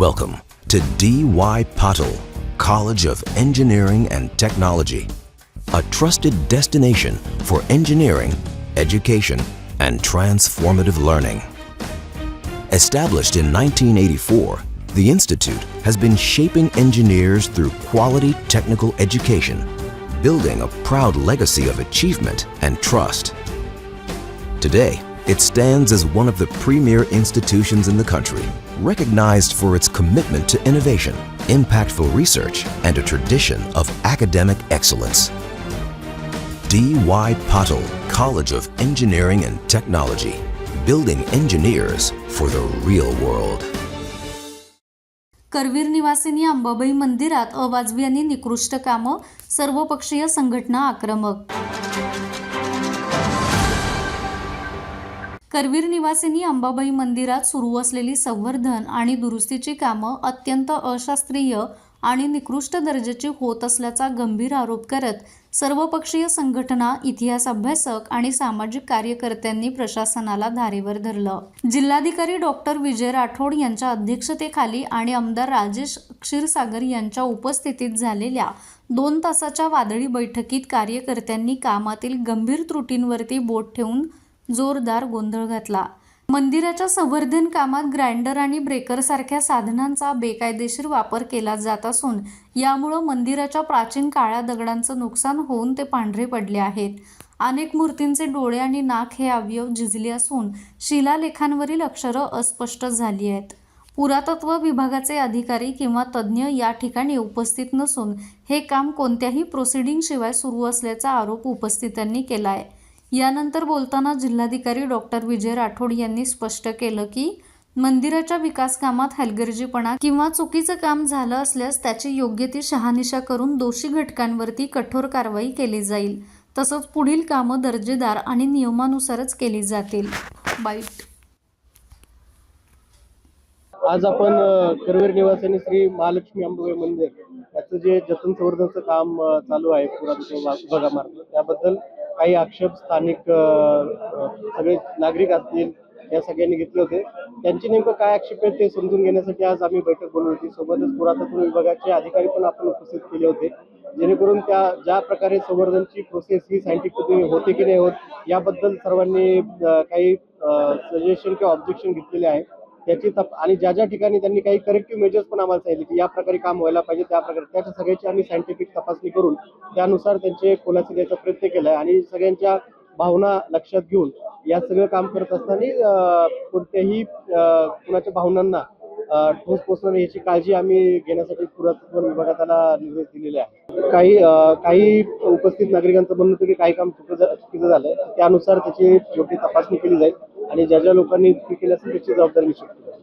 Welcome to D.Y. Patil College of Engineering and Technology, a trusted destination for engineering, education, and transformative learning. Established in 1984, the Institute has been shaping engineers through quality technical education, building a proud legacy of achievement and trust. Today, it stands as one of the premier institutions in the country, recognized for its commitment to innovation, impactful research, and a tradition of academic excellence. D.Y. Patil College of Engineering and Technology, building engineers for the real world. Karveer निवासिनी अंबाबाई मंदिरात अवाजवी आणि निकृष्ट कामं, सर्वपक्षीय संघटना आक्रमक. करवीर निवासिनी अंबाबाई मंदिरात सुरू असलेली संवर्धन आणि दुरुस्तीची कामं अत्यंत अशास्त्रीय आणि निकृष्ट दर्जाची होत असल्याचा गंभीर आरोप करत सर्वपक्षीय संघटना, इतिहास अभ्यासक आणि सामाजिक कार्यकर्त्यांनी प्रशासनाला धारेवर धरलं. जिल्हाधिकारी डॉक्टर विजय राठोड यांच्या अध्यक्षतेखाली आणि आमदार राजेश क्षीरसागर यांच्या उपस्थितीत झालेल्या 2 तासाच्या वादळी बैठकीत कार्यकर्त्यांनी कामातील गंभीर त्रुटींवरती बोट ठेवून जोरदार गोंधळ घातला. मंदिराच्या संवर्धन कामात ग्राइंडर आणि ब्रेकरसारख्या साधनांचा बेकायदेशीर वापर केला जात असून यामुळे मंदिराच्या प्राचीन काळ्या दगडांचं नुकसान होऊन ते पांढरे पडले आहेत. अनेक मूर्तींचे डोळे आणि नाक हे अवयव झिजले असून शिलालेखांवरील अक्षरं अस्पष्ट झाली आहेत. पुरातत्व विभागाचे अधिकारी किंवा तज्ज्ञ या ठिकाणी उपस्थित नसून हे काम कोणत्याही प्रोसिडिंगशिवाय सुरू असल्याचा आरोप उपस्थितांनी केला आहे. यानंतर बोलताना जिल्हाधिकारी डॉक्टर विजय राठोड यांनी स्पष्ट केलं की मंदिराच्या विकास कामात हलगर्जीपणा किंवा चुकीचं काम झालं असल्यास त्याची योग्य ती शहानिशा करून दोषी घटकांवरती कठोर कारवाई केली जाईल. तसंच पुढील कामं दर्जेदार आणि नियमानुसारच केली जातील. बाईट. आज आपण करवीर निवासिनी श्री महालक्ष्मी अंबाबाई मंदिर याचं जे जतन संवर्धनाचं काम चालू आहे पुरातत्व विभागामार्फत, त्याबद्दल काही आक्षेप स्थानिक सगळे नागरिक असतील या सगळ्यांनी घेतले होते. त्यांची नेमकं काय आक्षेप आहेत ते समजून घेण्यासाठी आज आम्ही बैठक बोलवली होती. सोबतच पुरातत्व विभागाचे अधिकारी पण आपण उपस्थित केले होते, जेणेकरून त्या ज्या प्रकारे संवर्धनची प्रोसेस ही सायंटिफिक होते की नाही होत याबद्दल सर्वांनी काही सजेशन किंवा ऑब्जेक्शन घेतलेले आहे. त्याची आणि ज्या ज्या ठिकाणी त्यांनी काही करेक्टिव्ह मेजर्स पण आम्हाला सांगितले की या प्रकारे काम व्हायला पाहिजे, त्या प्रकारे त्याच्या सगळ्याची आम्ही सायंटिफिक तपासणी करून त्यानुसार त्यांचे खुलासे द्यायचा प्रयत्न केला आहे. आणि सगळ्यांच्या भावना लक्षात घेऊन या सगळं काम करत असताना कोणत्याही कुणाच्या भावनांना ठोस पोचणार याची काळजी आम्ही घेण्यासाठी पुरातत्व विभागाला निर्देश दिलेले आहे. काही उपस्थित नागरिकांचं म्हणणं होतं की काही काम चुकीचं झालंय, त्यानुसार त्याची योग्य तपासणी केली जाईल आणि ज्या ज्या लोकांनी चुकी केली असेल त्याची जबाबदारी निश्चित.